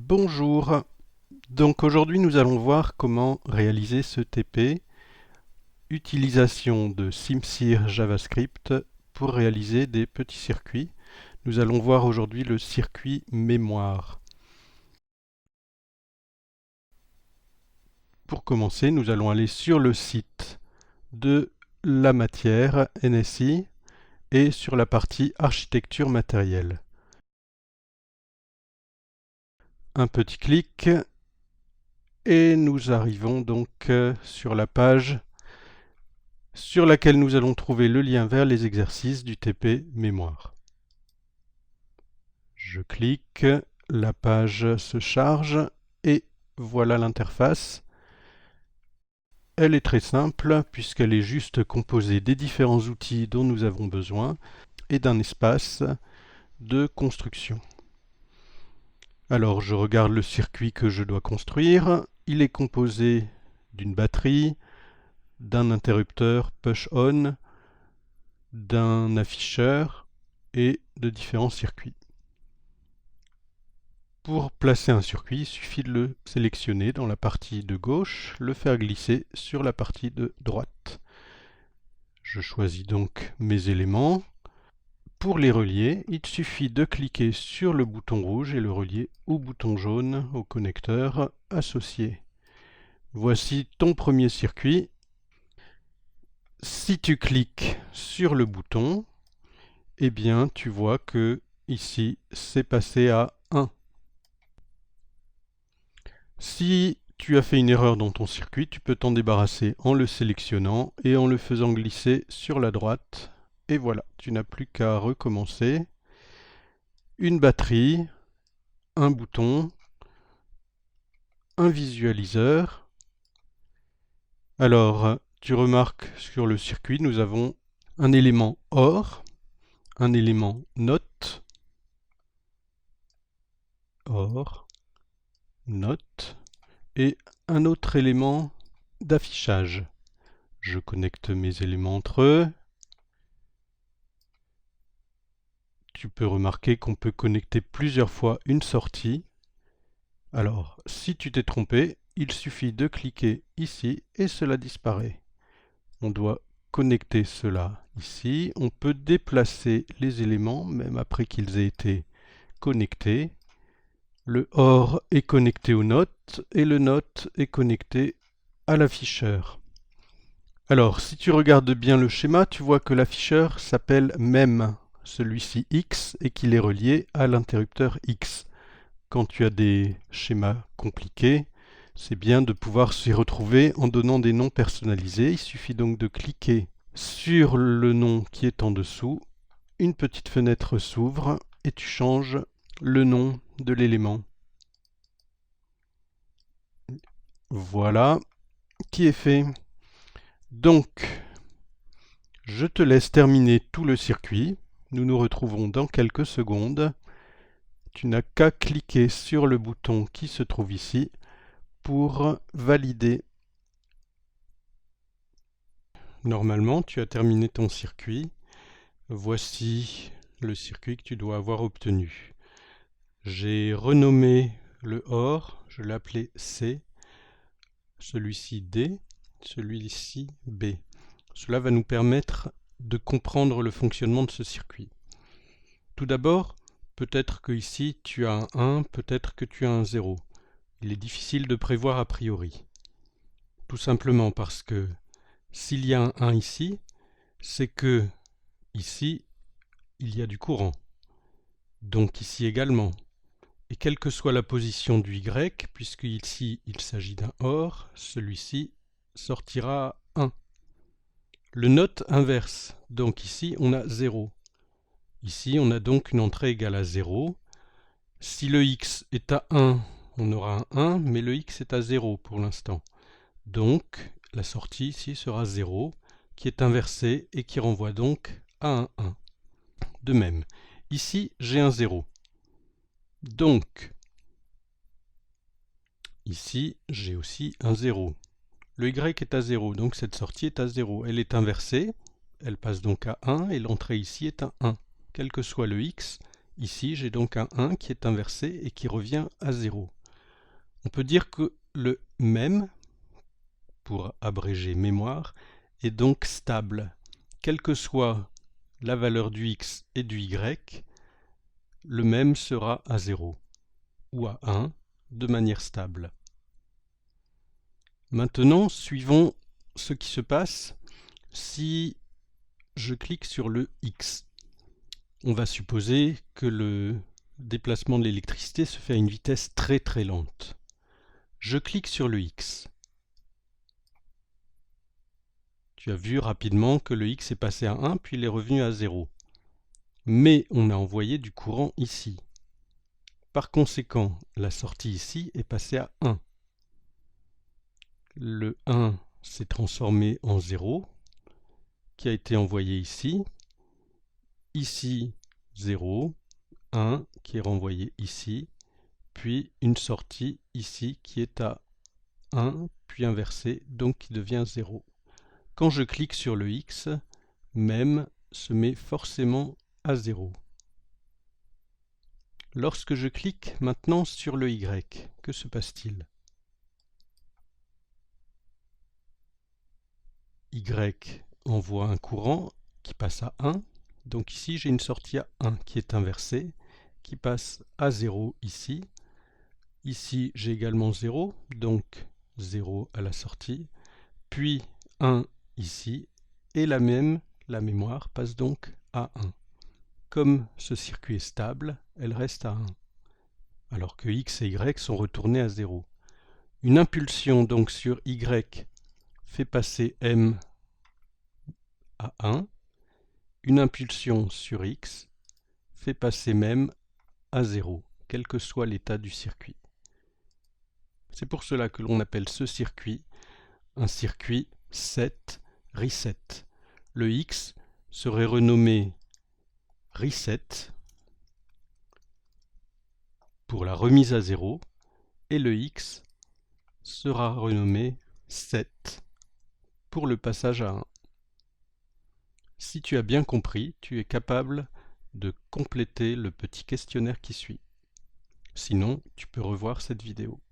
Bonjour, donc aujourd'hui nous allons voir comment réaliser ce TP, utilisation de SimCir JavaScript pour réaliser des petits circuits. Nous allons voir aujourd'hui le circuit mémoire. Pour commencer, nous allons aller sur le site de la matière NSI et sur la partie architecture matérielle. Un petit clic et nous arrivons donc sur la page sur laquelle nous allons trouver le lien vers les exercices du TP mémoire. Je clique, la page se charge et voilà l'interface. Elle est très simple puisqu'elle est juste composée des différents outils dont nous avons besoin et d'un espace de construction. Alors je regarde le circuit que je dois construire. Il est composé d'une batterie, d'un interrupteur push-on, d'un afficheur et de différents circuits. Pour placer un circuit, il suffit de le sélectionner dans la partie de gauche, le faire glisser sur la partie de droite. Je choisis donc mes éléments. Pour les relier, il suffit de cliquer sur le bouton rouge et le relier au bouton jaune au connecteur associé. Voici ton premier circuit. Si tu cliques sur le bouton, eh bien tu vois que ici c'est passé à 1. Si tu as fait une erreur dans ton circuit, tu peux t'en débarrasser en le sélectionnant et en le faisant glisser sur la droite. Et voilà, tu n'as plus qu'à recommencer. Une batterie, un bouton, un visualiseur. Alors, tu remarques sur le circuit, nous avons un élément OR, un élément note, OR, note, et un autre élément d'affichage. Je connecte mes éléments entre eux. Tu peux remarquer qu'on peut connecter plusieurs fois une sortie. Alors, si tu t'es trompé, il suffit de cliquer ici et cela disparaît. On doit connecter cela ici. On peut déplacer les éléments, même après qu'ils aient été connectés. Le OR est connecté aux notes et le note est connecté à l'afficheur. Alors, si tu regardes bien le schéma, tu vois que l'afficheur s'appelle MEM, celui-ci X, et qu'il est relié à l'interrupteur X. Quand tu as des schémas compliqués, c'est bien de pouvoir s'y retrouver en donnant des noms personnalisés. Il suffit donc de cliquer sur le nom qui est en dessous. Une petite fenêtre s'ouvre et tu changes le nom de l'élément. Voilà qui est fait. Donc, je te laisse terminer tout le circuit. Nous nous retrouvons dans quelques secondes. Tu n'as qu'à cliquer sur le bouton qui se trouve ici pour valider. Normalement, tu as terminé ton circuit. Voici le circuit que tu dois avoir obtenu. J'ai renommé le OR, je l'ai appelé C, celui-ci D, celui-ci B. Cela va nous permettre de comprendre le fonctionnement de ce circuit. Tout d'abord, peut-être que ici tu as un 1, peut-être que tu as un 0. Il est difficile de prévoir a priori. Tout simplement parce que s'il y a un 1 ici, c'est que ici, il y a du courant. Donc ici également. Et quelle que soit la position du Y, puisque ici il s'agit d'un OR, celui-ci sortira 1. Le note inverse, donc ici on a 0. Ici on a donc une entrée égale à 0. Si le X est à 1, on aura un 1, mais le X est à 0 pour l'instant. Donc la sortie ici sera 0, qui est inversée et qui renvoie donc à un 1. De même, ici j'ai un 0. Donc, ici j'ai aussi un 0. Le Y est à 0, donc cette sortie est à 0. Elle est inversée, elle passe donc à 1 et l'entrée ici est à 1. Quel que soit le X, ici j'ai donc un 1 qui est inversé et qui revient à 0. On peut dire que le même, pour abréger mémoire, est donc stable. Quelle que soit la valeur du x et du y, le même sera à 0 ou à 1 de manière stable. Maintenant, suivons ce qui se passe si je clique sur le x. On va supposer que le déplacement de l'électricité se fait à une vitesse très très lente. Je clique sur le x. Tu as vu rapidement que le x est passé à 1 puis il est revenu à 0. Mais on a envoyé du courant ici. Par conséquent, la sortie ici est passée à 1. Le 1 s'est transformé en 0, qui a été envoyé ici. Ici, 0, 1 qui est renvoyé ici, puis une sortie ici qui est à 1, puis inversée, donc qui devient 0. Quand je clique sur le x, même se met forcément à 0. Lorsque je clique maintenant sur le y, que se passe-t-il? Y envoie un courant qui passe à 1, donc ici j'ai une sortie à 1 qui est inversée, qui passe à 0 ici. Ici j'ai également 0, donc 0 à la sortie, puis 1 ici, et la mémoire passe donc à 1. Comme ce circuit est stable, elle reste à 1, alors que x et y sont retournés à 0. Une impulsion donc sur y fait passer m à 1, une impulsion sur x fait passer même à 0, quel que soit l'état du circuit. C'est pour cela que l'on appelle ce circuit un circuit set-reset. Le x serait renommé reset pour la remise à 0 et le x sera renommé set pour le passage à 1. Si tu as bien compris, tu es capable de compléter le petit questionnaire qui suit. Sinon, tu peux revoir cette vidéo.